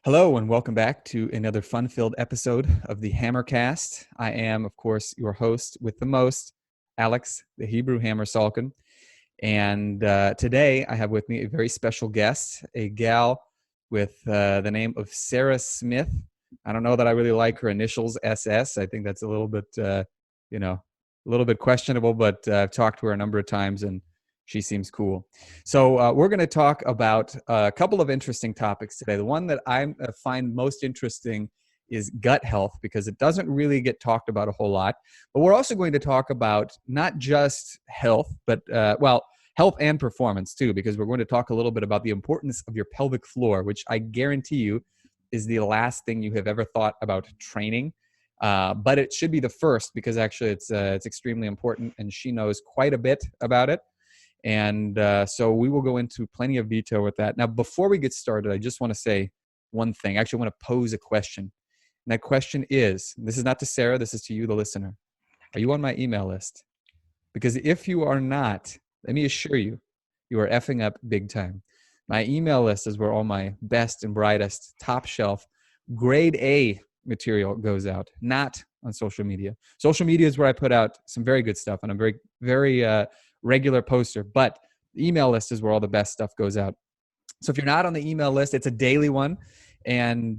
Hello and welcome back to another fun-filled episode of the Hammercast. I am, of course, your host with the most, Aleks, the Hebrew Hammer Salkin. And today I have with me a very special guest, a gal with the name of Sarah Smith. I don't know that I really like her initials, SS. I think that's a little bit, a little bit questionable, but I've talked to her a number of times and she seems cool. So we're going to talk about a couple of interesting topics today. The one that I find most interesting is gut health because it doesn't really get talked about a whole lot. But we're also going to talk about not just health, but, health and performance too, because we're going to talk a little bit about the importance of your pelvic floor, which I guarantee you is the last thing you have ever thought about training. But it should be the first because actually it's extremely important and she knows quite a bit about it. And so we will go into plenty of detail with that. Now, before we get started, I just want to say one thing. Actually, I want to pose a question. And that question is, this is not to Sarah, this is to you, the listener. Are you on my email list? Because if you are not, let me assure you, you are effing up big time. My email list is where all my best and brightest, top shelf, grade A material goes out, not on social media. Social media is where I put out some very good stuff, and I'm very regular poster, but the email list is where all the best stuff goes out. So if you're not on the email list, it's a daily one, and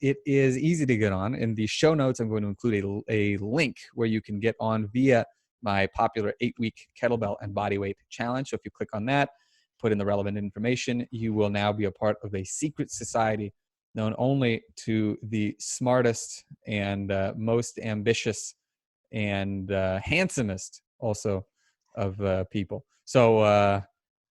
it is easy to get on. In the show notes, I'm going to include a link where you can get on via my popular 8-week kettlebell and bodyweight challenge. So if you click on that, put in the relevant information, you will now be a part of a secret society known only to the smartest and most ambitious and handsomest also of people. So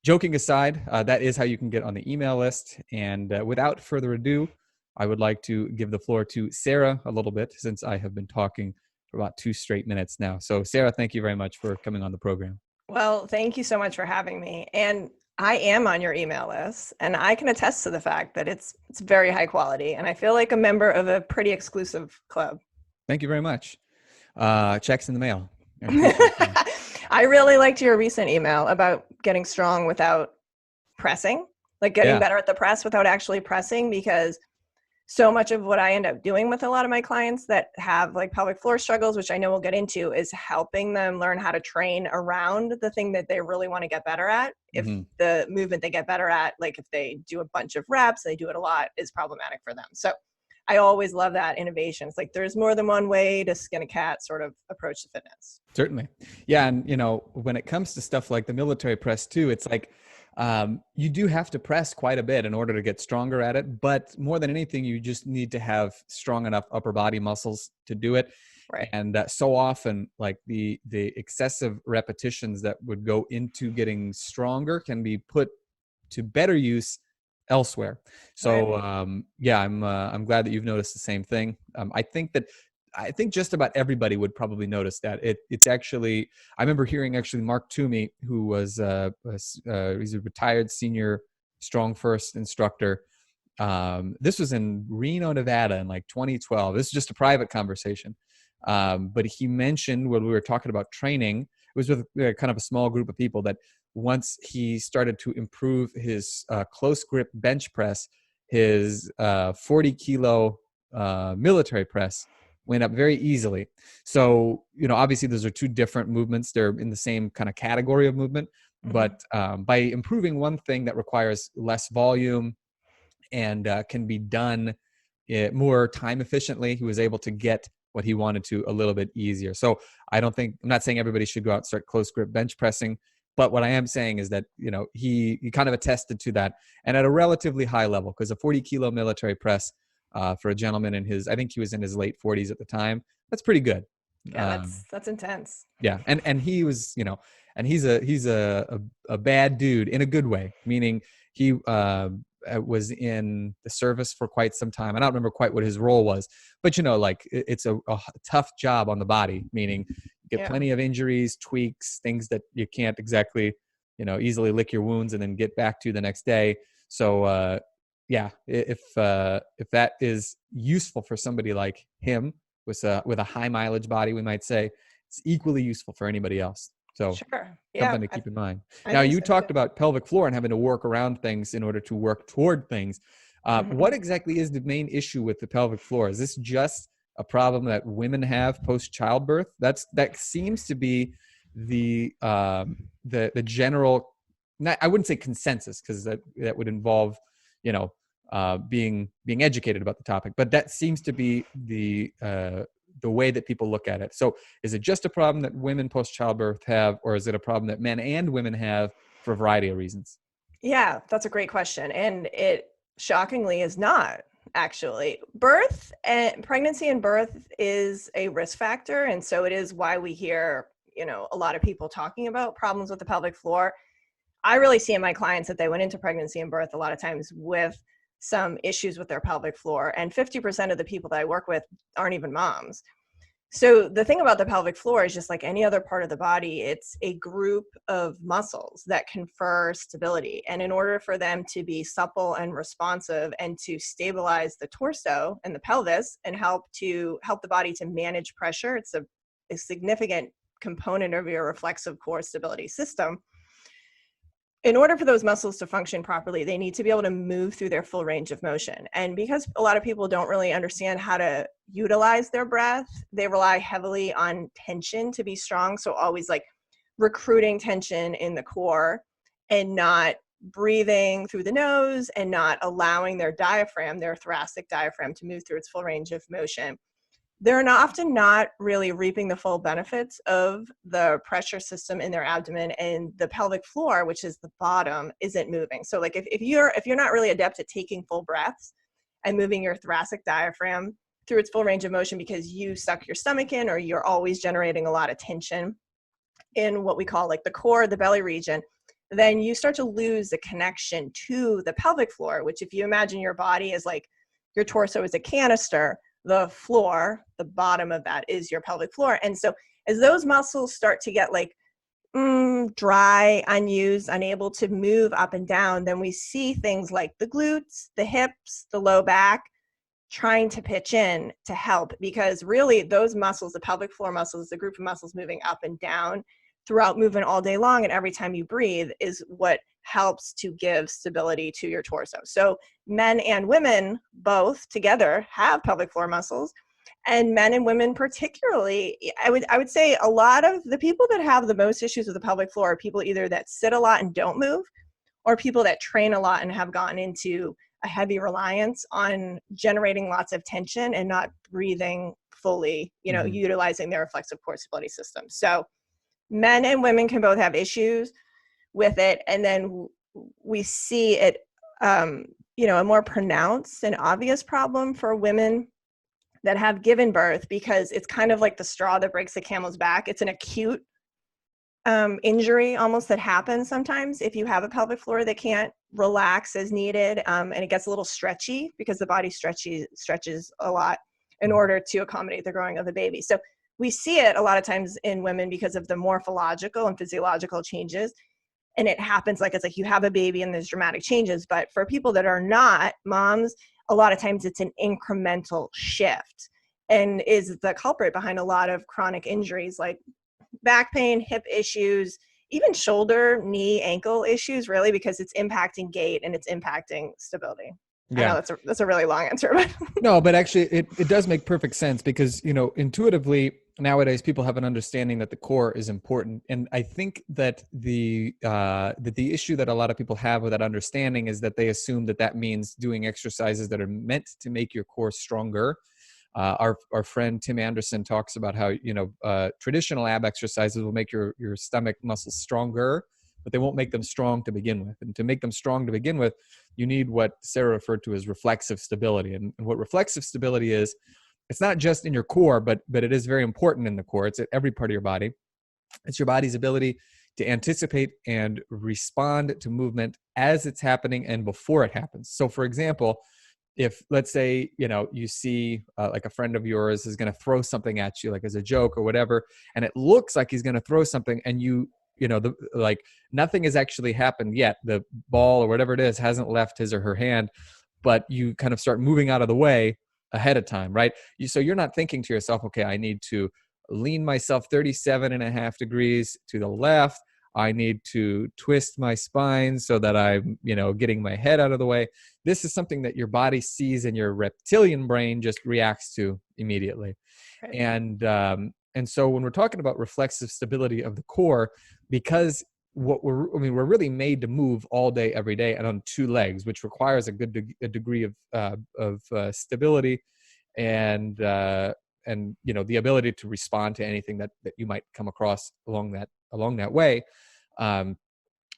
joking aside, that is how you can get on the email list. And without further ado, I would like to give the floor to Sarah a little bit since I have been talking for about 2 straight minutes now. So Sarah, thank you very much for coming on the program. Well, thank you so much for having me. And I am on your email list, and I can attest to the fact that it's very high quality. And I feel like a member of a pretty exclusive club. Thank you very much. Checks in the mail. I really liked your recent email about getting strong without pressing, like getting better at the press without actually pressing, because so much of what I end up doing with a lot of my clients that have like pelvic floor struggles, which I know we'll get into, is helping them learn how to train around the thing that they really want to get better at. If the movement they get better at, like if they do a bunch of reps, they do it a lot, is problematic for them. So I always love that innovation. It's like there's more than one way to skin a cat sort of approach to fitness. Certainly. Yeah. And, when it comes to stuff like the military press too, it's like, you do have to press quite a bit in order to get stronger at it. But more than anything, you just need to have strong enough upper body muscles to do it. Right. And so often, like the excessive repetitions that would go into getting stronger can be put to better use elsewhere. So I'm glad that you've noticed the same thing. I think just about everybody would probably notice that. It's actually, I remember hearing actually Mark Toomey, who was he's a retired senior Strong First instructor. This was in Reno, Nevada in like 2012. This is just a private conversation. But he mentioned when we were talking about training, it was with kind of a small group of people, that once he started to improve his close grip bench press, his 40 kilo military press went up very easily. So, obviously those are two different movements. They're in the same kind of category of movement, but by improving one thing that requires less volume and can be done more time efficiently, he was able to get what he wanted to a little bit easier. So I'm not saying everybody should go out and start close grip bench pressing, but what I am saying is that, he kind of attested to that, and at a relatively high level, because a 40 kilo military press for a gentleman I think he was in his late 40s at the time, that's pretty good. Yeah, that's intense. Yeah. And he was, and he's a bad dude in a good way, meaning he was in the service for quite some time. I don't remember quite what his role was, but it's a tough job on the body, meaning you get plenty of injuries, tweaks, things that you can't exactly, easily lick your wounds and then get back to the next day. So, if that is useful for somebody like him with a high mileage body, we might say, it's equally useful for anybody else. So something to keep in mind. Now, you talked about pelvic floor and having to work around things in order to work toward things. What exactly is the main issue with the pelvic floor? Is this just a problem that women have post childbirth? That seems to be the general. I wouldn't say consensus, because that would involve, being educated about the topic, but that seems to be the way that people look at it. So is it just a problem that women post childbirth have, or is it a problem that men and women have for a variety of reasons? Yeah, that's a great question. And it shockingly is not actually. Birth and pregnancy and birth is a risk factor. And so it is why we hear, a lot of people talking about problems with the pelvic floor. I really see in my clients that they went into pregnancy and birth a lot of times with some issues with their pelvic floor. And 50% of the people that I work with aren't even moms. So the thing about the pelvic floor is, just like any other part of the body, it's a group of muscles that confer stability. And in order for them to be supple and responsive and to stabilize the torso and the pelvis and help the body to manage pressure, it's a significant component of your reflexive core stability system. In order for those muscles to function properly, they need to be able to move through their full range of motion. And because a lot of people don't really understand how to utilize their breath, they rely heavily on tension to be strong. So always like recruiting tension in the core and not breathing through the nose and not allowing their diaphragm, their thoracic diaphragm, to move through its full range of motion. They're often not really reaping the full benefits of the pressure system in their abdomen, and the pelvic floor, which is the bottom, isn't moving. So like if you're not really adept at taking full breaths and moving your thoracic diaphragm through its full range of motion because you suck your stomach in, or you're always generating a lot of tension in what we call like the core, the belly region, then you start to lose the connection to the pelvic floor, which, if you imagine your body as like your torso is a canister, the floor, the bottom of that, is your pelvic floor. And so as those muscles start to get like dry, unused, unable to move up and down, then we see things like the glutes, the hips, the low back trying to pitch in to help, because really those muscles, the pelvic floor muscles, the group of muscles moving up and down throughout movement all day long and every time you breathe, is what helps to give stability to your torso. So men and women both together have pelvic floor muscles, and men and women particularly. I would say a lot of the people that have the most issues with the pelvic floor are people either that sit a lot and don't move, or people that train a lot and have gotten into a heavy reliance on generating lots of tension and not breathing fully, utilizing their reflexive core stability system. So men and women can both have issues with it. And then we see it, a more pronounced and obvious problem for women that have given birth, because it's kind of like the straw that breaks the camel's back. It's an acute injury almost that happens sometimes if you have a pelvic floor that can't relax as needed, and it gets a little stretchy because the body stretches a lot in order to accommodate the growing of the baby. So we see it a lot of times in women because of the morphological and physiological changes. And it happens like, it's like you have a baby and there's dramatic changes. But for people that are not moms, a lot of times it's an incremental shift, and is the culprit behind a lot of chronic injuries like back pain, hip issues, even shoulder, knee, ankle issues, really, because it's impacting gait and it's impacting stability. Yeah. I know that's a really long answer, but no, but actually it does make perfect sense, because, intuitively nowadays people have an understanding that the core is important. And I think that the issue that a lot of people have with that understanding is that they assume that means doing exercises that are meant to make your core stronger. Our friend Tim Anderson talks about how, traditional ab exercises will make your stomach muscles stronger, but they won't make them strong to begin with. And to make them strong to begin with, you need what Sarah referred to as reflexive stability. And what reflexive stability is, it's not just in your core, but it is very important in the core. It's at every part of your body. It's your body's ability to anticipate and respond to movement as it's happening and before it happens. So for example, if, let's say, you see like a friend of yours is going to throw something at you, like as a joke or whatever, and it looks like he's going to throw something, and like nothing has actually happened yet. The ball or whatever it is hasn't left his or her hand, but you kind of start moving out of the way ahead of time, right? So you're not thinking to yourself, okay, I need to lean myself 37.5 degrees to the left. I need to twist my spine so that I'm, getting my head out of the way. This is something that your body sees and your reptilian brain just reacts to immediately. Right. And so when we're talking about reflexive stability of the core, because we're really made to move all day, every day, and on two legs, which requires a degree of stability and the ability to respond to anything that you might come across along that way.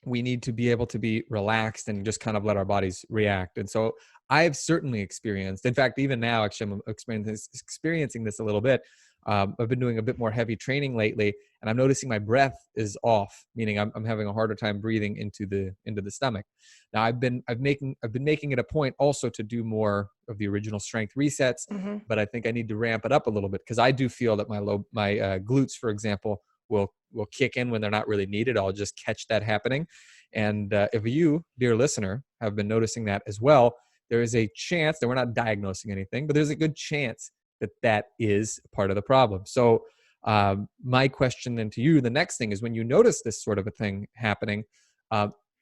We need to be able to be relaxed and just kind of let our bodies react. And so I've certainly experienced, in fact, even now, actually, I'm experiencing this a little bit. I've been doing a bit more heavy training lately, and I'm noticing my breath is off, meaning I'm having a harder time breathing into the stomach. Now I've been making it a point also to do more of the original strength resets, Mm-hmm. but I think I need to ramp it up a little bit, because I do feel that my glutes, for example, will kick in when they're not really needed. I'll just catch that happening. And if you, dear listener, have been noticing that as well, there is a chance that we're not diagnosing anything, but there's a good chance that is part of the problem. So my question then to you, the next thing is, when you notice this sort of a thing happening,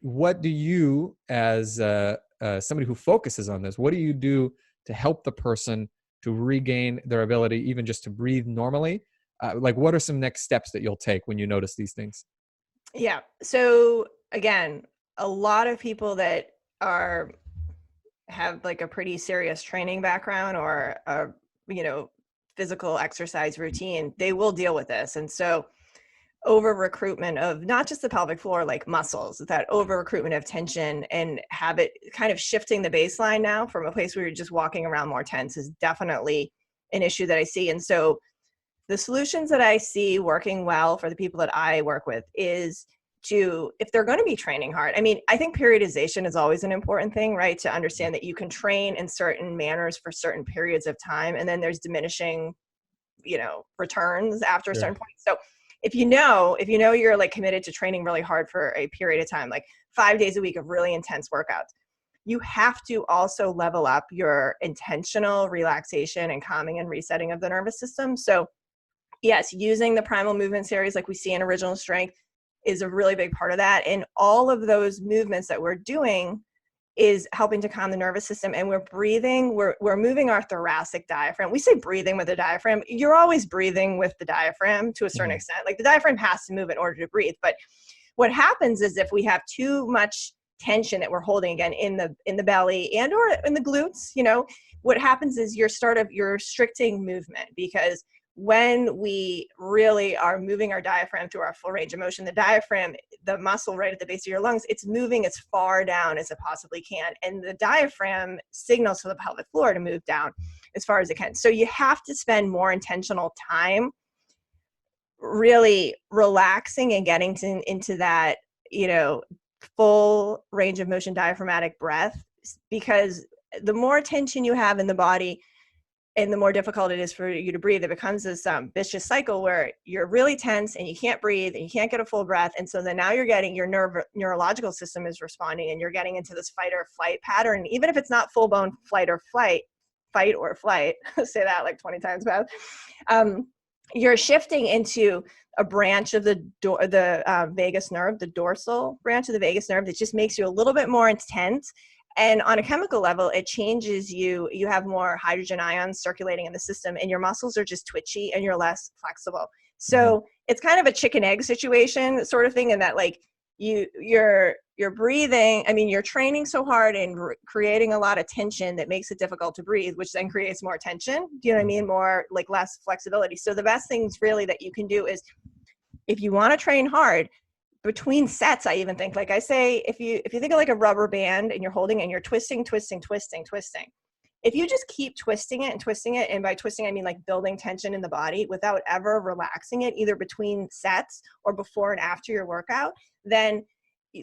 what do you, as somebody who focuses on this, what do you do to help the person to regain their ability even just to breathe normally? What are some next steps that you'll take when you notice these things? Yeah. So again, a lot of people that have like a pretty serious training background or a, physical exercise routine, they will deal with this. And so over recruitment of not just the pelvic floor, like muscles, that over recruitment of tension and habit kind of shifting the baseline now from a place where you're just walking around more tense is definitely an issue that I see. And so the solutions that I see working well for the people that I work with is if they're going to be training hard, I mean, I think periodization is always an important thing, right? To understand that you can train in certain manners for certain periods of time, and then there's diminishing, returns after a Sure. certain point. So if you know you're like committed to training really hard for a period of time, like 5 days a week of really intense workouts, you have to also level up your intentional relaxation and calming and resetting of the nervous system. So yes, using the primal movement series like we see in original strength is a really big part of that. And all of those movements that we're doing is helping to calm the nervous system. And we're breathing, we're moving our thoracic diaphragm. We say breathing with the diaphragm. You're always breathing with the diaphragm to a certain extent. Like the diaphragm has to move in order to breathe. But what happens is if we have too much tension that we're holding, again, in the belly and or in the glutes, what happens is you're restricting movement, because when we really are moving our diaphragm through our full range of motion, the diaphragm, the muscle right at the base of your lungs, it's moving as far down as it possibly can. And the diaphragm signals to the pelvic floor to move down as far as it can. So you have to spend more intentional time really relaxing and getting into that, full range of motion diaphragmatic breath, because the more tension you have in the body, and the more difficult it is for you to breathe, it becomes this vicious cycle where you're really tense and you can't breathe and you can't get a full breath. And so then now you're getting your neurological system is responding, and you're getting into this fight or flight pattern, even if it's not full blown fight or flight, say that like 20 times fast. You're shifting into a branch of the vagus nerve, the dorsal branch of the vagus nerve, that just makes you a little bit more intense. And on a chemical level, it changes you. You have more hydrogen ions circulating in the system, and your muscles are just twitchy and you're less flexible. So it's kind of a chicken egg situation sort of thing, in that like you're breathing. I mean, you're training so hard and creating a lot of tension that makes it difficult to breathe, which then creates more tension. Do you know what I mean? More like less flexibility. So the best things really that you can do is, if you want to train hard, between sets, I even think, like I say, if you think of like a rubber band and you're holding it and you're twisting. If you just keep twisting it, and by twisting, I mean like building tension in the body without ever relaxing it, either between sets or before and after your workout, then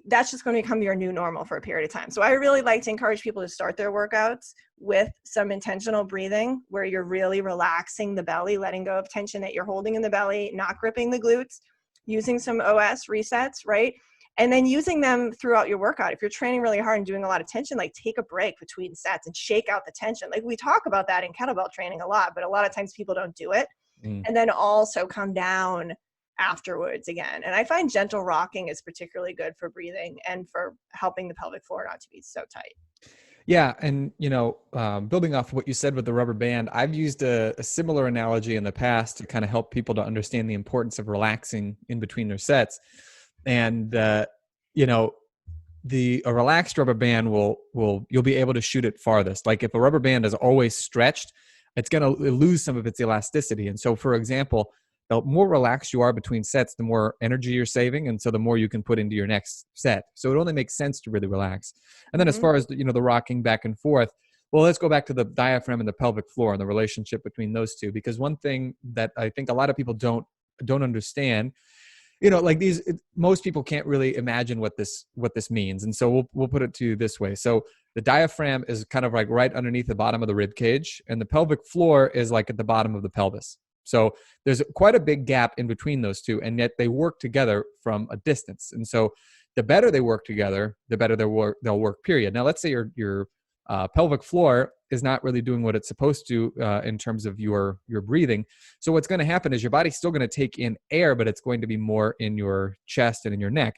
that's just going to become your new normal for a period of time. So I really like to encourage people to start their workouts with some intentional breathing, where you're really relaxing the belly, letting go of tension that you're holding in the belly, not gripping the glutes, using some OS resets, right? And then using them throughout your workout. If you're training really hard and doing a lot of tension, like take a break between sets and shake out the tension. Like we talk about that in kettlebell training a lot, but a lot of times people don't do it. And then also come down afterwards again. And I find gentle rocking is particularly good for breathing and for helping the pelvic floor not to be so tight. Yeah, and building off what you said with the rubber band, I've used a similar analogy in the past to kind of help people to understand the importance of relaxing in between their sets. And you know, a relaxed rubber band will you'll be able to shoot it farthest. Like if a rubber band is always stretched, it's going to lose some of its elasticity. And so, for example, the more relaxed you are between sets, the more energy you're saving, and so the more you can put into your next set. So it only makes sense to really relax. And then, as far as the rocking back and forth, well, let's go back to the diaphragm and the pelvic floor and the relationship between those two, because one thing that I think a lot of people don't understand, like most people can't really imagine what this means. And so we'll put it to you this way. So the diaphragm is kind of like right underneath the bottom of the rib cage, and the pelvic floor is like at the bottom of the pelvis. So there's quite a big gap in between those two, and yet they work together from a distance. And so the better they work together, the better they'll work, period. Now, let's say your pelvic floor is not really doing what it's supposed to in terms of your breathing. So what's going to happen is your body's still going to take in air, but it's going to be more in your chest and in your neck.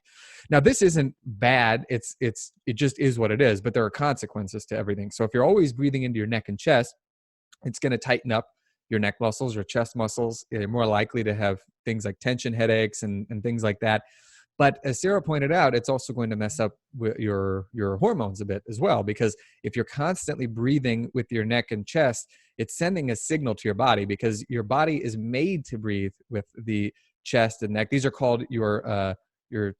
Now, this isn't bad. It just is what it is, but there are consequences to everything. So if you're always breathing into your neck and chest, it's going to tighten up your neck muscles, your chest muscles. You're more likely to have things like tension headaches and things like that. But as Sarah pointed out, it's also going to mess up with your hormones a bit as well, because if you're constantly breathing with your neck and chest, it's sending a signal to your body, because your body is made to breathe with the chest and neck. These are called your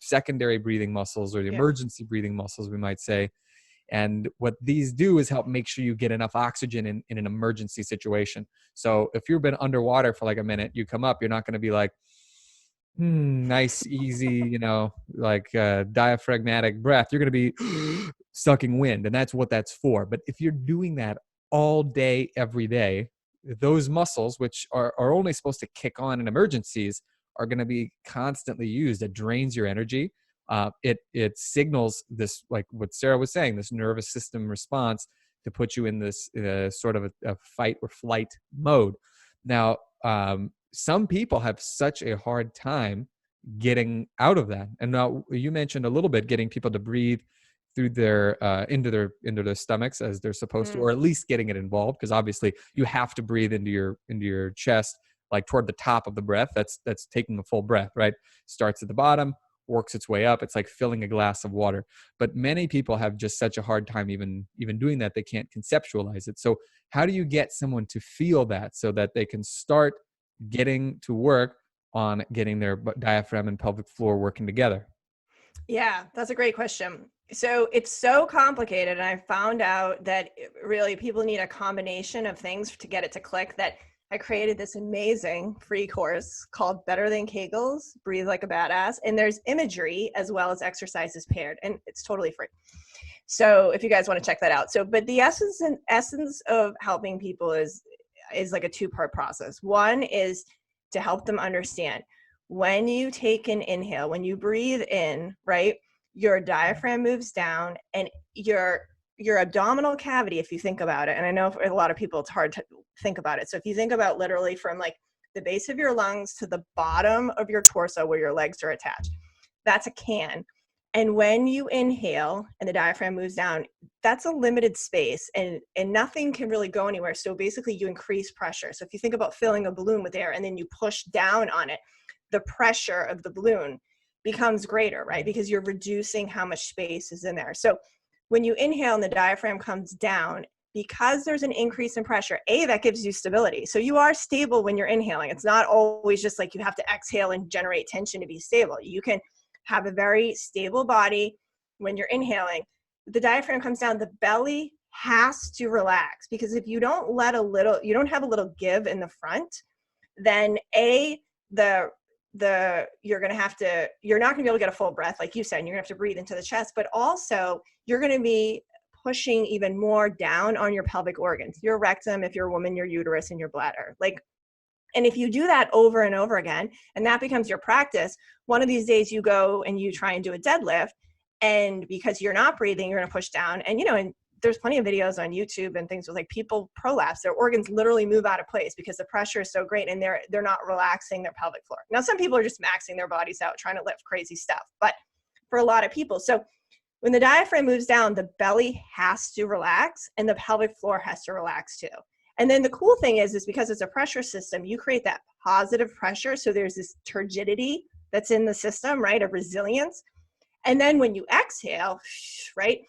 secondary breathing muscles, or the emergency breathing muscles, we might say. And what these do is help make sure you get enough oxygen in an emergency situation. So if you've been underwater for like a minute, you come up, you're not going to be like, nice, easy, like diaphragmatic breath. You're going to be sucking wind, and that's what that's for. But if you're doing that all day, every day, those muscles, which are only supposed to kick on in emergencies, are going to be constantly used. It drains your energy. It signals this, like what Sarah was saying, this nervous system response to put you in this sort of a fight or flight mode. Now, some people have such a hard time getting out of that. And now you mentioned a little bit getting people to breathe through their into their stomachs as they're supposed to, or at least getting it involved, because obviously you have to breathe into your chest, like toward the top of the breath. That's taking a full breath, right? Starts at the bottom, works its way up. It's like filling a glass of water. But many people have just such a hard time even doing that. They can't conceptualize it. So how do you get someone to feel that so that they can start getting to work on getting their diaphragm and pelvic floor working together? Yeah, that's a great question. So it's so complicated. And I found out that really people need a combination of things to get it to click, that I created this amazing free course called Better Than Kegels, Breathe Like a Badass. And there's imagery as well as exercises paired, and it's totally free. So if you guys want to check that out. But the essence of helping people is like a two-part process. One is to help them understand, when you take an inhale, when you breathe in, right, your diaphragm moves down, and your abdominal cavity, if you think about it, and I know for a lot of people it's hard to think about it. So if you think about literally from like the base of your lungs to the bottom of your torso where your legs are attached, that's a can. And when you inhale and the diaphragm moves down, that's a limited space, and nothing can really go anywhere. So basically you increase pressure. So if you think about filling a balloon with air and then you push down on it, the pressure of the balloon becomes greater, right? Because you're reducing how much space is in there. So when you inhale and the diaphragm comes down, because there's an increase in pressure, that gives you stability. So you are stable when you're inhaling. It's not always just like you have to exhale and generate tension to be stable. You can have a very stable body when you're inhaling. The diaphragm comes down, the belly has to relax, because if you don't you don't have a little give in the front, then you're not going to be able to get a full breath, like you said, and you're going to have to breathe into the chest, but also you're going to be pushing even more down on your pelvic organs, your rectum, if you're a woman, your uterus, and your bladder. And if you do that over and over again, and that becomes your practice, one of these days you go and you try and do a deadlift, and because you're not breathing, you're going to push down. And, and there's plenty of videos on YouTube and things with like people prolapse, their organs literally move out of place because the pressure is so great and they're not relaxing their pelvic floor. Now, some people are just maxing their bodies out, trying to lift crazy stuff, but for a lot of people. So when the diaphragm moves down, the belly has to relax and the pelvic floor has to relax too. And then the cool thing is because it's a pressure system, you create that positive pressure. So there's this turgidity that's in the system, right? Of resilience. And then when you exhale, right,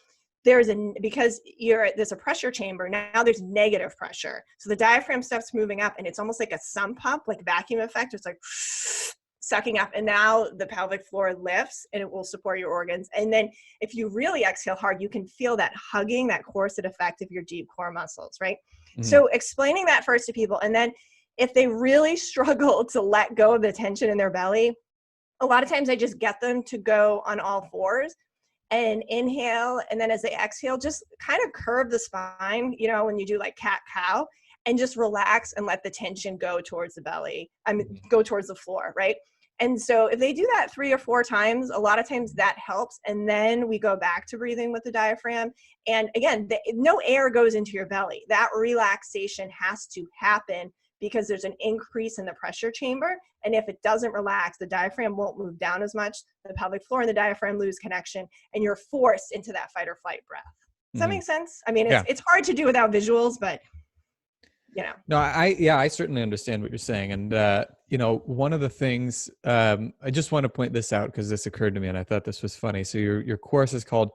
because there's a pressure chamber, now there's negative pressure. So the diaphragm stops moving up and it's almost like a sump pump, like vacuum effect. It's like sucking up, and now the pelvic floor lifts and it will support your organs. And then if you really exhale hard, you can feel that hugging, that corset effect of your deep core muscles, right? Mm-hmm. So explaining that first to people, and then if they really struggle to let go of the tension in their belly, a lot of times I just get them to go on all fours and inhale. And then as they exhale, just kind of curve the spine, you know, when you do like cat cow, and just relax and let the tension go towards the belly. Go towards the floor, right? And so if they do that 3 or 4 times, a lot of times that helps. And then we go back to breathing with the diaphragm. And again, no air goes into your belly. That relaxation has to happen because there's an increase in the pressure chamber. And if it doesn't relax, the diaphragm won't move down as much. The pelvic floor and the diaphragm lose connection, and you're forced into that fight or flight breath. Does that make sense? I mean, it's hard to do without visuals, but you know. No, I certainly understand what you're saying. And, you know, one of the things, I just want to point this out because this occurred to me and I thought this was funny. So your course is called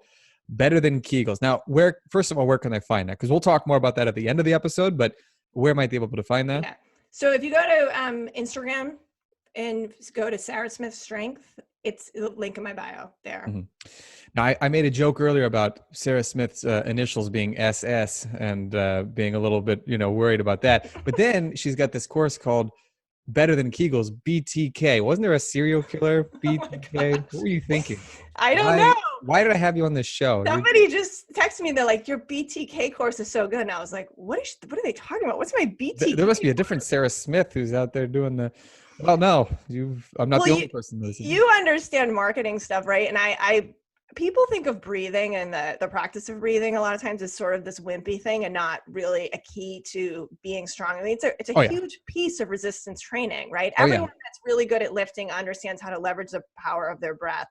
Better Than Kegels. Now, first of all, where can I find that? Because we'll talk more about that at the end of the episode, but where might they be able to find that? Yeah. So if you go to Instagram and go to Sarah Smith Strength, it's the link in my bio there. Mm-hmm. Now, I made a joke earlier about Sarah Smith's initials being SS and being a little bit, you know, worried about that. But then she's got this course called Better Than Kegels, BTK. Wasn't there a serial killer, BTK? What were you thinking? I don't know. Why did I have you on this show? Somebody just texted me. They're like, your BTK course is so good. And I was like, what are they talking about? What's my BTK? There must be a different Sarah Smith who's out there doing the... Well, no, I'm not the only person listening. You understand marketing stuff, right? And people think of breathing and the practice of breathing a lot of times as sort of this wimpy thing and not really a key to being strong. I mean, it's a huge piece of resistance training, right? Everyone that's really good at lifting understands how to leverage the power of their breath.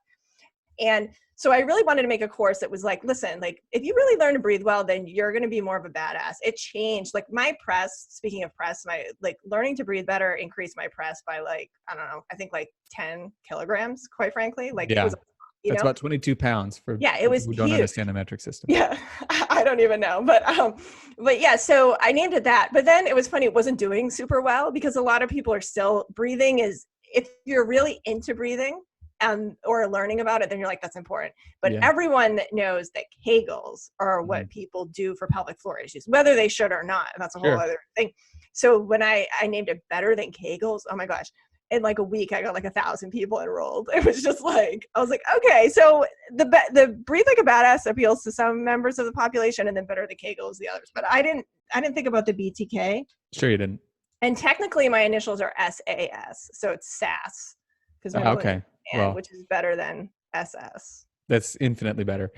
And so I really wanted to make a course that was like, listen, like if you really learn to breathe well, then you're going to be more of a badass. It changed. Like my press, speaking of press, my like learning to breathe better increased my press by like, I don't know, I think like 10 kilograms, quite frankly. Like it was, that's about 22 pounds for it was who don't huge. understand the metric system. Yeah, I don't even know. But yeah, so I named it that. But then it was funny, it wasn't doing super well because a lot of people are still breathing is, if you're really into breathing, or learning about it, then you're like, that's important. But everyone knows that Kegels are what people do for pelvic floor issues, whether they should or not. And that's a whole other thing. So when I named it Better Than Kegels, oh my gosh, in like a week, I got like 1,000 people enrolled. It was just like, I was like, okay, so the Breathe Like a Badass appeals to some members of the population, and then Better Than Kegels the others. But I didn't think about the BTK. Sure you didn't. And technically my initials are SAS, so it's SAS. Okay. Well, which is better than SS. That's infinitely better.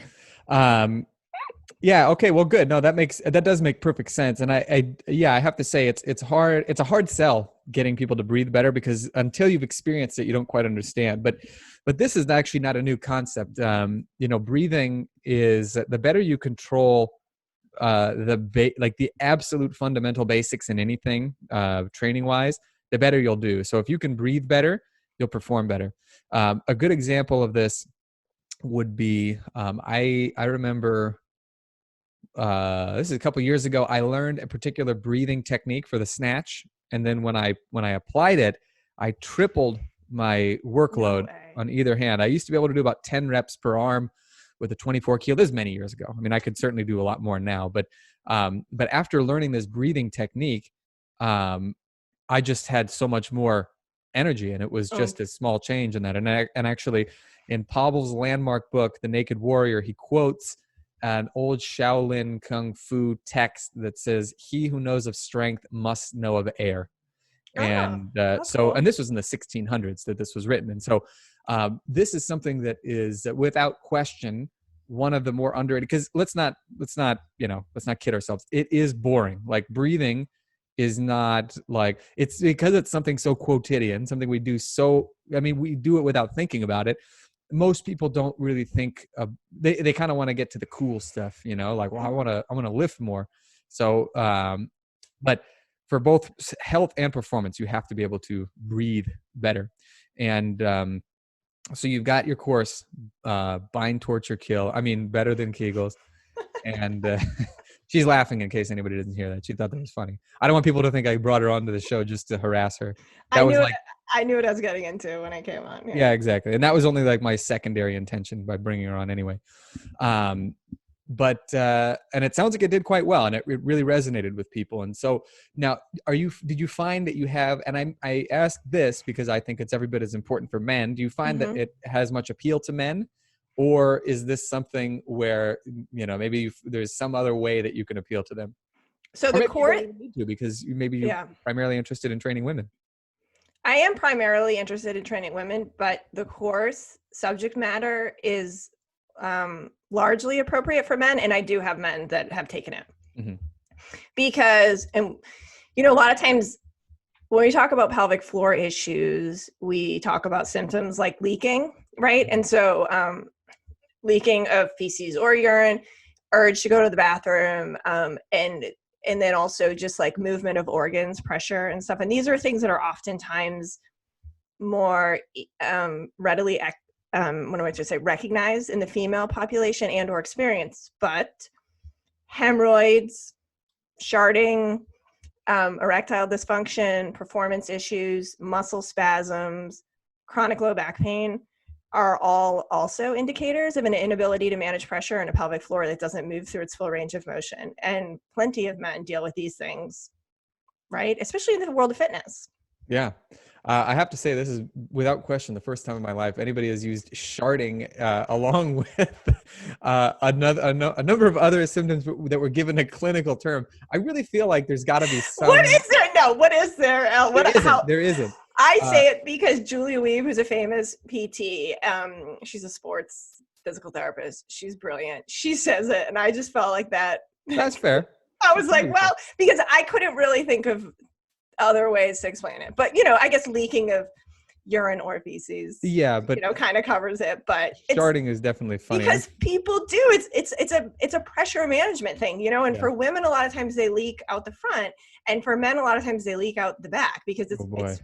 Yeah. Okay. Well, good. No, that does make perfect sense. And I have to say it's hard. It's a hard sell getting people to breathe better because until you've experienced it, you don't quite understand. But this is actually not a new concept. You know, breathing is the better you control the absolute fundamental basics in anything, training wise, the better you'll do. So if you can breathe better, you'll perform better. A good example of this would be, I remember, this is a couple years ago, I learned a particular breathing technique for the snatch. And then when I applied it, I tripled my workload on either hand. I used to be able to do about 10 reps per arm with a 24 kilo. This is many years ago. I mean, I could certainly do a lot more now, but after learning this breathing technique, I just had so much more energy, and it was just a small change in that. And actually, in Pavel's landmark book, The Naked Warrior, he quotes an old Shaolin Kung Fu text that says, "He who knows of strength must know of air." And cool. And this was in the 1600s that this was written. And so this is something that is, without question, one of the more underrated, because let's not kid ourselves. It is boring. Like breathing is not like, it's because it's something so quotidian, something we do. So, I mean, we do it without thinking about it. Most people don't really think of, they kind of want to get to the cool stuff, like, well, I want to lift more. So, but for both health and performance, you have to be able to breathe better. And, so you've got your course, bind, torture, kill. I mean, better than Kegels. And she's laughing in case anybody didn't hear that. She thought that was funny. I don't want people to think I brought her onto the show just to harass her. I knew what I was getting into when I came on. Yeah, exactly. And that was only like my secondary intention by bringing her on anyway. But and it sounds like it did quite well, and it really resonated with people. And so now, did you find that you have, and I ask this because I think it's every bit as important for men, do you find that it has much appeal to men, or is this something where, maybe there's some other way that you can appeal to them? So the course, because maybe you're primarily interested in training women. I am primarily interested in training women, but the course subject matter is largely appropriate for men, and I do have men that have taken it. Because, and a lot of times when we talk about pelvic floor issues, we talk about symptoms like leaking, right? And so leaking of feces or urine, urge to go to the bathroom, and then also just like movement of organs, pressure and stuff. And these are things that are oftentimes more readily recognized in the female population and or experienced. But hemorrhoids, sharding, erectile dysfunction, performance issues, muscle spasms, chronic low back pain are all also indicators of an inability to manage pressure in a pelvic floor that doesn't move through its full range of motion. And plenty of men deal with these things, right? Especially in the world of fitness. Yeah. I have to say, this is without question the first time in my life anybody has used sharding along with a number of other symptoms that were given a clinical term. I really feel like there's got to be some. What is there? No, what is there? There isn't. I say it because Julie Weeb, who's a famous PT, she's a sports physical therapist. She's brilliant. She says it, and I just felt like that. That's fair. I was like, well, because I couldn't really think of other ways to explain it. But, I guess leaking of urine or feces, but kind of covers it. But sharding is definitely funny. Because people do. It's a pressure management thing, and for women, a lot of times they leak out the front, and for men, a lot of times they leak out the back because it's different.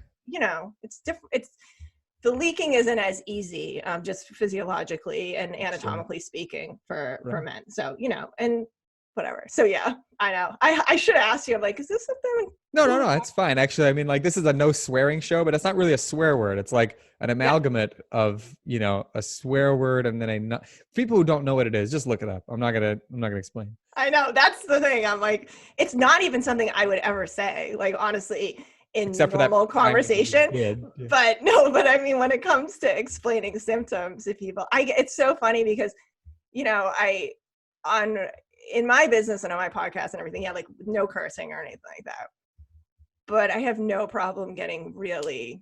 The leaking isn't as easy, just physiologically and anatomically speaking for men. So, and whatever. So yeah, I know. I should ask you, I'm like, is this something? No, it's fine. Actually, I mean, like, this is a no swearing show, but it's not really a swear word. It's like an amalgamate of, a swear word and then people who don't know what it is, just look it up. I'm not gonna explain. I know, that's the thing. I'm like, it's not even something I would ever say, like, honestly, in normal conversation. But I mean, when it comes to explaining symptoms to people, it's so funny because, in my business and on my podcast and everything, like no cursing or anything like that. But I have no problem getting really,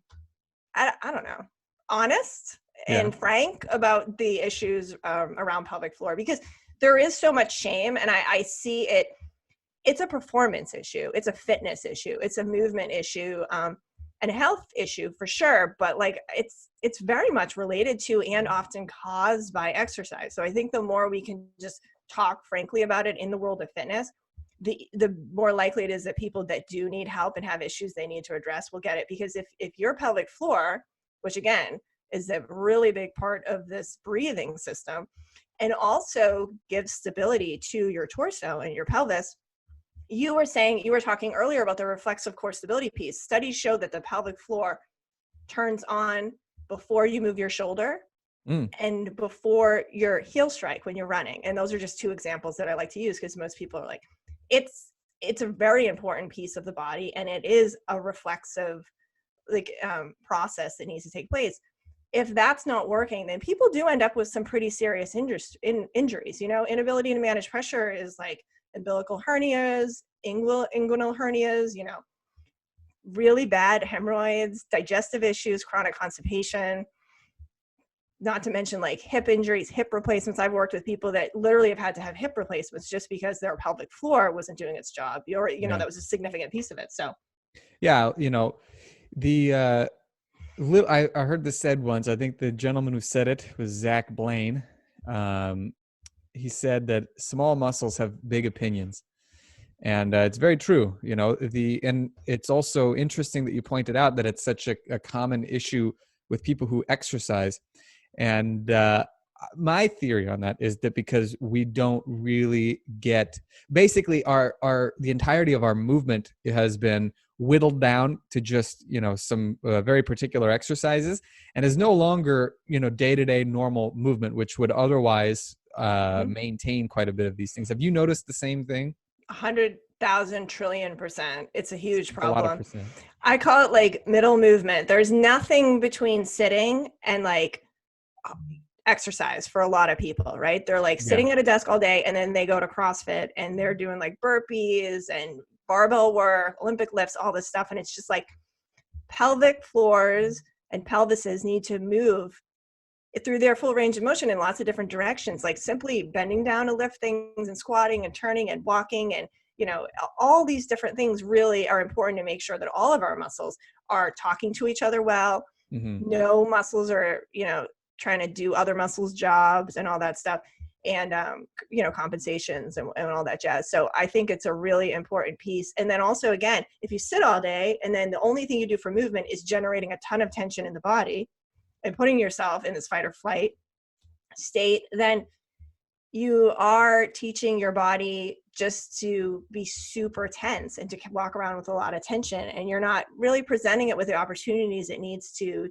I don't know, honest and frank about the issues around pelvic floor, because there is so much shame, and I see it. It's a performance issue. It's a fitness issue. It's a movement issue, and a health issue for sure. But like, it's very much related to and often caused by exercise. So I think the more we can just talk frankly about it in the world of fitness, the more likely it is that people that do need help and have issues they need to address will get it. Because if your pelvic floor, which again is a really big part of this breathing system, and also gives stability to your torso and your pelvis, you were talking earlier about the reflexive core stability piece. Studies show that the pelvic floor turns on before you move your shoulder and before your heel strike when you're running. And those are just two examples that I like to use because most people are like, it's a very important piece of the body, and it is a reflexive process that needs to take place. If that's not working, then people do end up with some pretty serious injuries. Inability to manage pressure is like umbilical hernias, inguinal hernias, really bad hemorrhoids, digestive issues, chronic constipation. not to mention like hip injuries, hip replacements. I've worked with people that literally have had to have hip replacements just because their pelvic floor wasn't doing its job, or, Yeah. that was a significant piece of it. So Yeah. The, I heard this said once, I think the gentleman who said it was Zach Blaine. He said that small muscles have big opinions. And it's very true, and it's also interesting that you pointed out that it's such a common issue with people who exercise. And my theory on that is that because we don't really get, basically the entirety of our movement has been whittled down to just, some very particular exercises, and is no longer, day-to-day normal movement, which would otherwise maintain quite a bit of these things. Have you noticed the same thing? 100,000 trillion%. It's a huge It's a lot of problem. percent. I call it like middle movement. There's nothing between sitting and like exercise for a lot of people, right? They're like sitting at a desk all day, and then they go to CrossFit and they're doing like burpees and barbell work, Olympic lifts, all this stuff. And it's just like pelvic floors and pelvises need to move through their full range of motion in lots of different directions, like simply bending down to lift things and squatting and turning and walking. And, all these different things really are important to make sure that all of our muscles are talking to each other well. Mm-hmm. No muscles are, trying to do other muscles jobs and all that stuff. And, compensations and all that jazz. So I think it's a really important piece. And then also, again, if you sit all day and then the only thing you do for movement is generating a ton of tension in the body and putting yourself in this fight or flight state, then you are teaching your body just to be super tense and to walk around with a lot of tension. And you're not really presenting it with the opportunities it needs to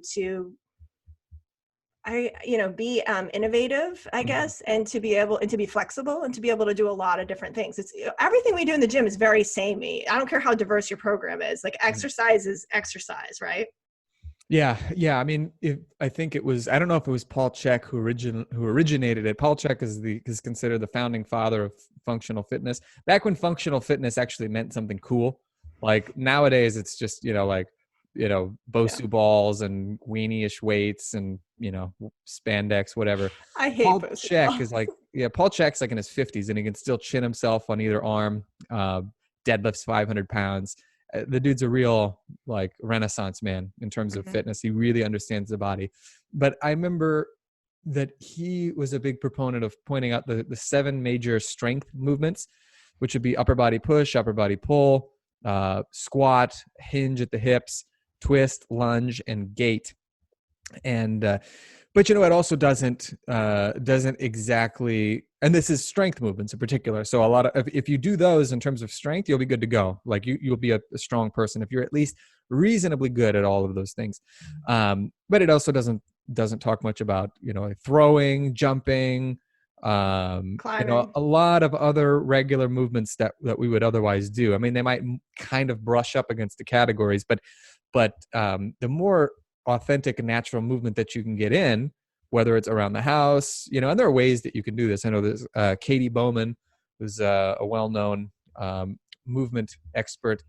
be innovative, I guess, and to be able and to be flexible and to be able to do a lot of different things. It's everything we do in the gym is very samey. I don't care how diverse your program is. Like exercise is exercise, right? Yeah. I mean, I think it was, I don't know if it was Paul Chek who originated it. Paul Chek is considered the founding father of functional fitness. Back when functional fitness actually meant something cool. Like nowadays, it's just Bosu balls and weenie-ish weights and spandex, whatever. I hate Paul Bosu Chek balls. is like, Paul Chek's like in his 50s and he can still chin himself on either arm. Deadlifts 500 pounds. The dude's a real like renaissance man in terms of fitness. He really understands the body. But I remember that he was a big proponent of pointing out the 7 major strength movements, which would be upper body push, upper body pull, squat, hinge at the hips, twist, lunge, and gait. And but it also doesn't exactly, and this is strength movements in particular. So a lot of, if you do those in terms of strength, you'll be good to go. Like you'll be a strong person if you're at least reasonably good at all of those things. But it also doesn't talk much about like throwing, jumping, Climbing. a lot of other regular movements that we would otherwise do. I mean, they might kind of brush up against the categories, but the more authentic and natural movement that you can get in, whether it's around the house, and there are ways that you can do this. I know there's Katie Bowman, who's a well-known movement expert.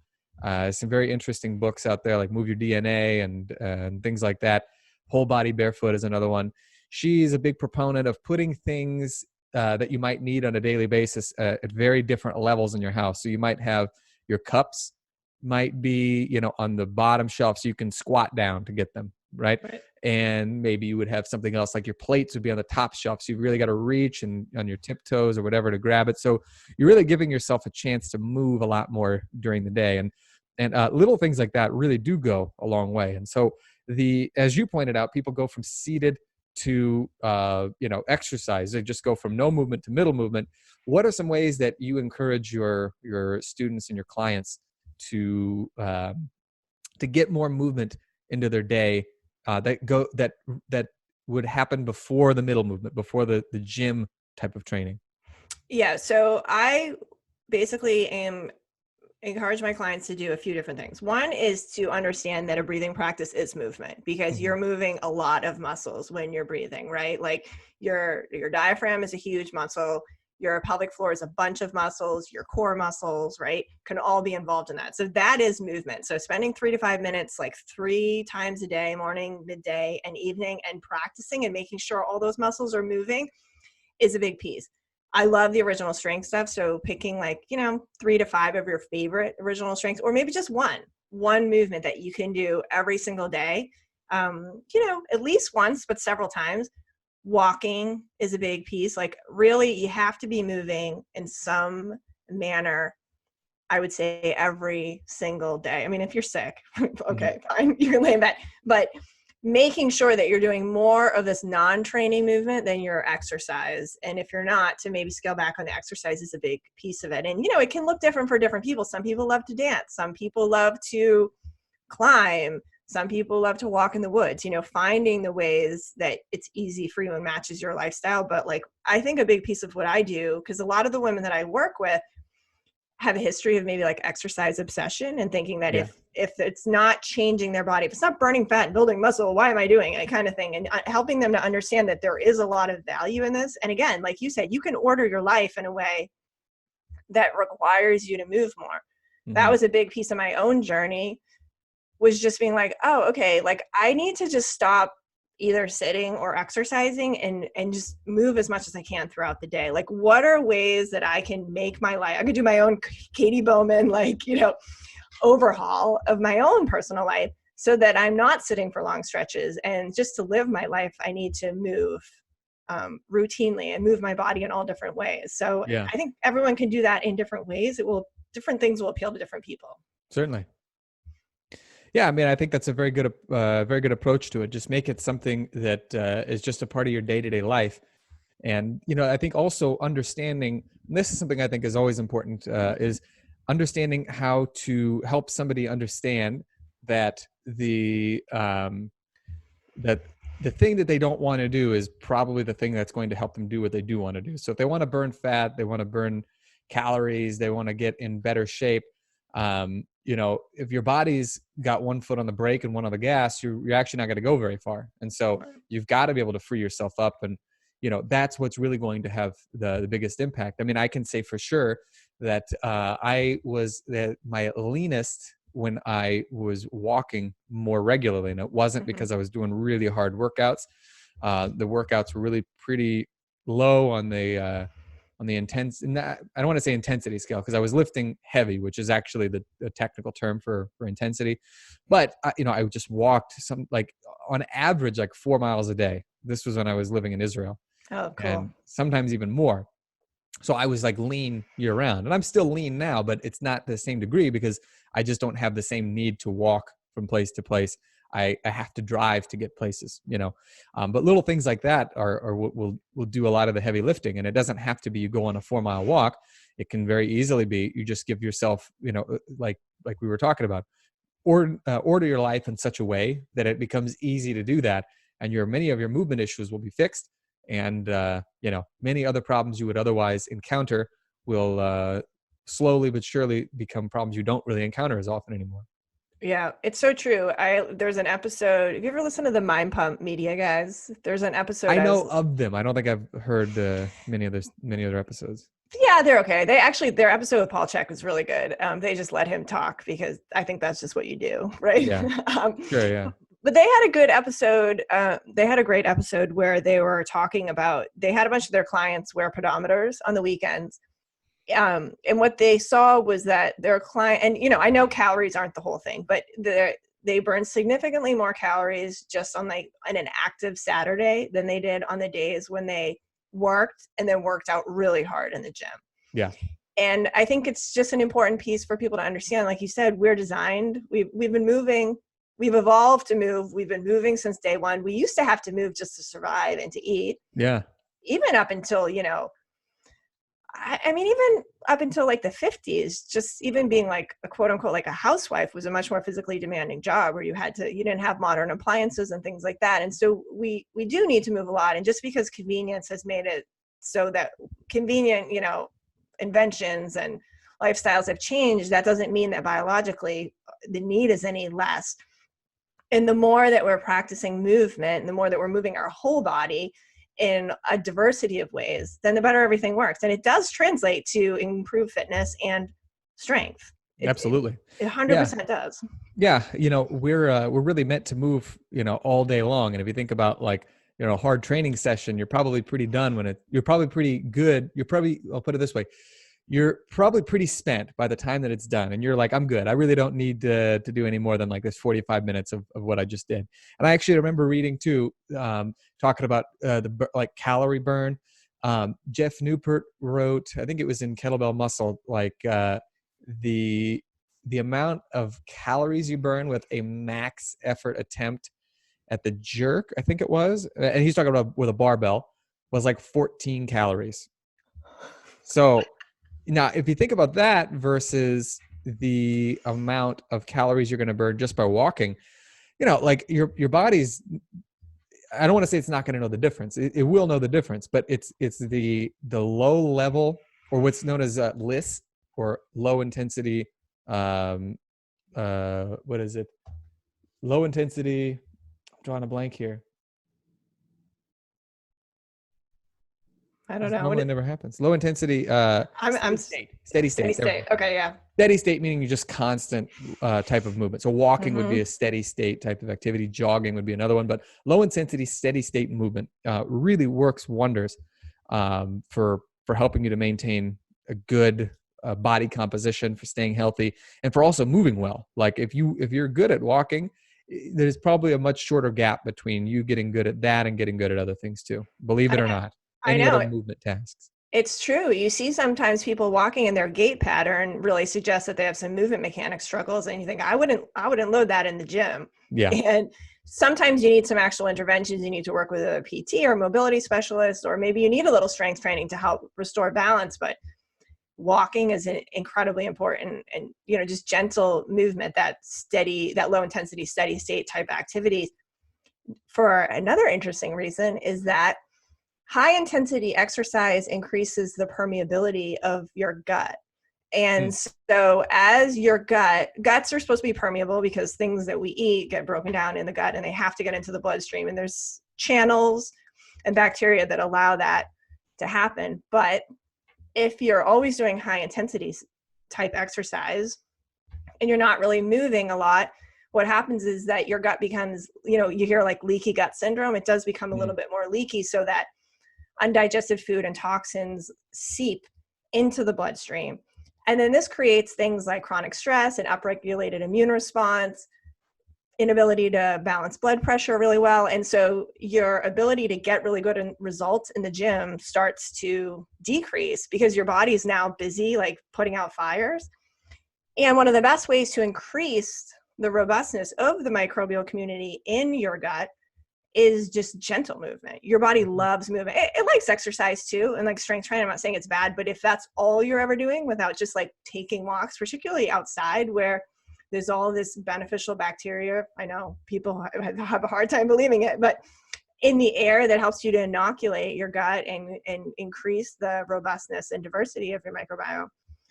Some very interesting books out there, like Move Your DNA and things like that. Whole Body Barefoot is another one. She's a big proponent of putting things that you might need on a daily basis at very different levels in your house. So you might have your cups might be, on the bottom shelf so you can squat down to get them, right? And maybe you would have something else like your plates would be on the top shelf. So you've really got to reach and on your tiptoes or whatever to grab it. So you're really giving yourself a chance to move a lot more during the day. And little things like that really do go a long way. And so as you pointed out, people go from seated to, exercise. They just go from no movement to middle movement. What are some ways that you encourage your students and your clients to get more movement into their day that would happen before the middle movement, before the gym type of training? Yeah. So I basically encourage my clients to do a few different things. One is to understand that a breathing practice is movement, because you're moving a lot of muscles when you're breathing, right? Like your diaphragm is a huge muscle. Your pelvic floor is a bunch of muscles, your core muscles, right, can all be involved in that. So that is movement. So spending 3 to 5 minutes, like 3 times a day, morning, midday, and evening, and practicing and making sure all those muscles are moving is a big piece. I love the original strength stuff. So picking like, 3 to 5 of your favorite original strengths, or maybe just one movement that you can do every single day, at least once, but several times. Walking is a big piece. Like really, you have to be moving in some manner, I would say, every single day. I mean, if you're sick, okay, fine, you can lay in bed. But making sure that you're doing more of this non-training movement than your exercise. And if you're not, to maybe scale back on the exercise is a big piece of it. And, it can look different for different people. Some people love to dance. Some people love to climb. Some people love to walk in the woods, finding the ways that it's easy for you and matches your lifestyle. But like, I think a big piece of what I do, because a lot of the women that I work with have a history of maybe like exercise obsession and thinking that if it's not changing their body, if it's not burning fat and building muscle, why am I doing it, kind of thing. And helping them to understand that there is a lot of value in this. And again, like you said, you can order your life in a way that requires you to move more. Mm-hmm. That was a big piece of my own journey, was just being like, oh, okay, like I need to just stop either sitting or exercising and just move as much as I can throughout the day. Like, what are ways that I can make my life, I could do my own Katie Bowman, overhaul of my own personal life so that I'm not sitting for long stretches. And just to live my life, I need to move routinely and move my body in all different ways. So I think everyone can do that in different ways. Different things will appeal to different people. Certainly. Yeah, I mean, I think that's a very good approach to it. Just make it something that is just a part of your day-to-day life. And, I think also understanding, this is something I think is always important, is understanding how to help somebody understand that the thing that they don't want to do is probably the thing that's going to help them do what they do want to do. So if they want to burn fat, they want to burn calories, they want to get in better shape, if your body's got one foot on the brake and one on the gas, you're actually not going to go very far. And so you've got to be able to free yourself up. And, that's what's really going to have the biggest impact. I mean, I can say for sure that I was my leanest when I was walking more regularly. And it wasn't because I was doing really hard workouts. The workouts were really pretty low on the intense, I don't want to say intensity scale, because I was lifting heavy, which is actually the technical term for intensity. But I just walked on average, like 4 miles a day. This was when I was living in Israel. Oh, cool. And sometimes even more. So I was like lean year round, and I'm still lean now, but it's not the same degree because I just don't have the same need to walk from place to place. I have to drive to get places, but little things like that are what will do a lot of the heavy lifting. And it doesn't have to be you go on a 4-mile walk. It can very easily be you just give yourself, like we were talking about, order your life in such a way that it becomes easy to do that. And many of your movement issues will be fixed. And, many other problems you would otherwise encounter will slowly but surely become problems you don't really encounter as often anymore. Yeah, it's so true. There's an episode. Have you ever listened to the Mind Pump Media guys? There's an episode. I know of them. I don't think I've heard many other episodes. Yeah, they're okay. Their episode with Paul Chek was really good. They just let him talk because I think that's just what you do, right? Yeah. Sure. Yeah. But they had a good episode. They had a great episode where they were talking about, they had a bunch of their clients wear pedometers on the weekends. And what they saw was that their client, and I know calories aren't the whole thing, but they burn significantly more calories just on an active Saturday than they did on the days when they worked and then worked out really hard in the gym. Yeah. And I think it's just an important piece for people to understand. Like you said, we're designed, we've been moving, we've evolved to move. We've been moving since day one. We used to have to move just to survive and to eat. Yeah. Even up until, I mean, even up until like the 50s, just even being like a quote unquote, like a housewife was a much more physically demanding job where you didn't have modern appliances and things like that. And so we do need to move a lot. And just because convenience has made it so that convenient, inventions and lifestyles have changed, that doesn't mean that biologically the need is any less. And the more that we're practicing movement, and the more that we're moving our whole body, in a diversity of ways, then the better everything works. And it does translate to improved fitness and strength. Absolutely. It 100% Yeah. does. Yeah. We're really meant to move, all day long. And if you think about like, a hard training session, you're probably pretty done you're probably pretty good. I'll put it this way. You're probably pretty spent by the time that it's done. And you're like, I'm good. I really don't need to do any more than like this 45 minutes of what I just did. And I actually remember reading too, talking about like calorie burn. Jeff Newport wrote, I think it was in Kettlebell Muscle, like the amount of calories you burn with a max effort attempt at the jerk, I think it was, and he's talking about with a barbell, was like 14 calories. So now, if you think about that versus the amount of calories you're going to burn just by walking, like your body's, I don't want to say it's not going to know the difference. It will know the difference, but it's the low level, or what's known as LIS, or low intensity. What is it? Low intensity. I'm drawing a blank here. I don't know. Normally never happens. Low intensity. Steady state. Okay, yeah. Steady state meaning you just constant type of movement. So walking would be a steady state type of activity. Jogging would be another one. But low intensity, steady state movement really works wonders for helping you to maintain a good body composition, for staying healthy, and for also moving well. Like if you're good at walking, there's probably a much shorter gap between you getting good at that and getting good at other things too. Believe it or not. Any other movement tasks. It's true. You see sometimes people walking in their gait pattern really suggests that they have some movement mechanic struggles, and you think, I wouldn't load that in the gym. Yeah. And sometimes you need some actual interventions. You need to work with a PT or mobility specialist, or maybe you need a little strength training to help restore balance. But walking is incredibly important, and just gentle movement, that steady, that low intensity, steady state type activity. For another interesting reason is that high intensity exercise increases the permeability of your gut. And so as your guts are supposed to be permeable because things that we eat get broken down in the gut and they have to get into the bloodstream. And there's channels and bacteria that allow that to happen. But if you're always doing high intensity type exercise and you're not really moving a lot, what happens is that your gut becomes, you hear like leaky gut syndrome. It does become a little bit more leaky, so that undigested food and toxins seep into the bloodstream. And then this creates things like chronic stress and upregulated immune response, inability to balance blood pressure really well. And so your ability to get really good results in the gym starts to decrease because your body is now busy like putting out fires. And one of the best ways to increase the robustness of the microbial community in your gut is just gentle movement. Your body loves movement. It likes exercise too, and like strength training. I'm not saying it's bad, but if that's all you're ever doing without just like taking walks, particularly outside where there's all this beneficial bacteria, I know people have a hard time believing it, but in the air that helps you to inoculate your gut and increase the robustness and diversity of your microbiome,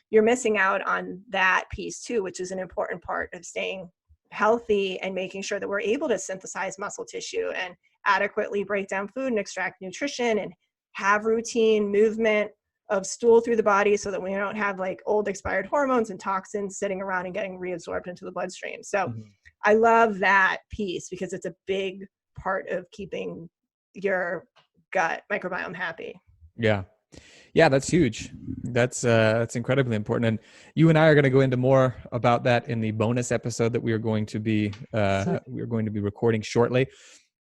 you're missing out on that piece too, which is an important part of staying healthy and making sure that we're able to synthesize muscle tissue and adequately break down food and extract nutrition and have routine movement of stool through the body so that we don't have like old expired hormones and toxins sitting around and getting reabsorbed into the bloodstream. So I love that piece because it's a big part of keeping your gut microbiome happy. Yeah, that's huge. That's incredibly important. And you and I are going to go into more about that in the bonus episode that we are going to be recording shortly.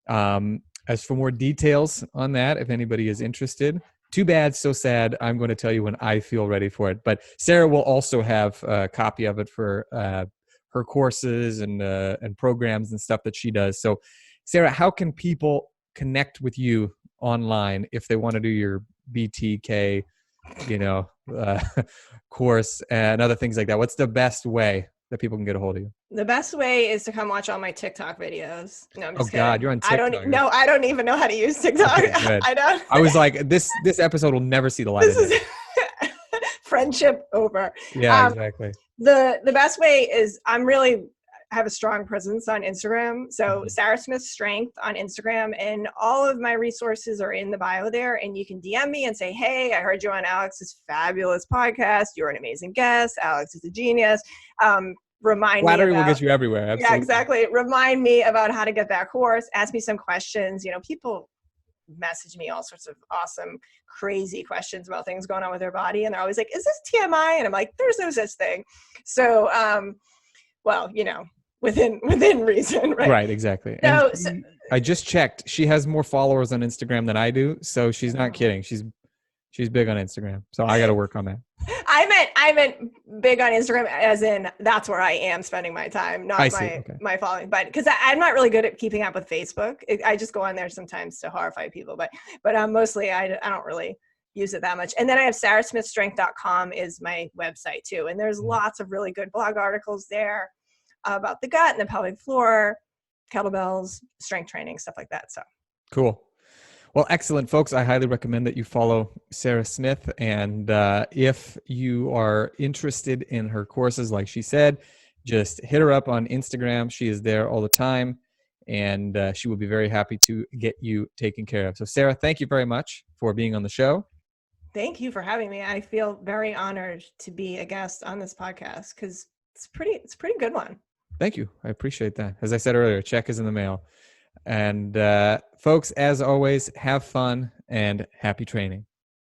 As for more details on that, if anybody is interested, too bad, so sad. I'm going to tell you when I feel ready for it. But Sarah will also have a copy of it for her courses and programs and stuff that she does. So, Sarah, how can people connect with you online if they want to do your BTK, course and other things like that? What's the best way that people can get a hold of you? The best way is to come watch all my TikTok videos. No, I'm just kidding. God, you're on TikTok. I don't even know how to use TikTok. Okay, I don't. I was like, this episode will never see the light of day. Friendship over. Yeah, exactly. The best way is have a strong presence on Instagram. So Mhm. Sarah Smith Strength on Instagram, and all of my resources are in the bio there. And you can DM me and say, hey, I heard you on Alex's fabulous podcast. You're an amazing guest. Alex is a genius. Remind me Flattery will about, get you everywhere. yeah, Absolutely. exactly. Remind me about how to get that course. Ask me some questions. You know, people message me all sorts of awesome, crazy questions about things going on with their body. And they're always like, is this TMI? And I'm like, there's no such thing. So, well, you know, within reason, right? Right, exactly. And So I just checked. She has more followers on Instagram than I do, so she's not kidding. She's big on Instagram. So I got to work on that. I meant big on Instagram as in that's where I am spending my time, I not see. Okay. my following. But because I'm not really good at keeping up with Facebook, I just go on there sometimes to horrify people. But mostly I don't really use it that much. And then I have sarahsmithstrength.com is my website too, and there's lots of really good blog articles there about the gut and the pelvic floor, kettlebells, strength training, stuff like that. So Cool. Well, excellent, folks. I highly recommend that you follow Sarah Smith. And if you are interested in her courses, like she said, just hit her up on Instagram. She is there all the time, and she will be very happy to get you taken care of. So, Sarah, thank you very much for being on the show. thank you for having me. I feel very honored to be a guest on this podcast because it's a pretty good one. Thank you. I appreciate that. As I said earlier, check is in the mail. And folks, as always, have fun and happy training.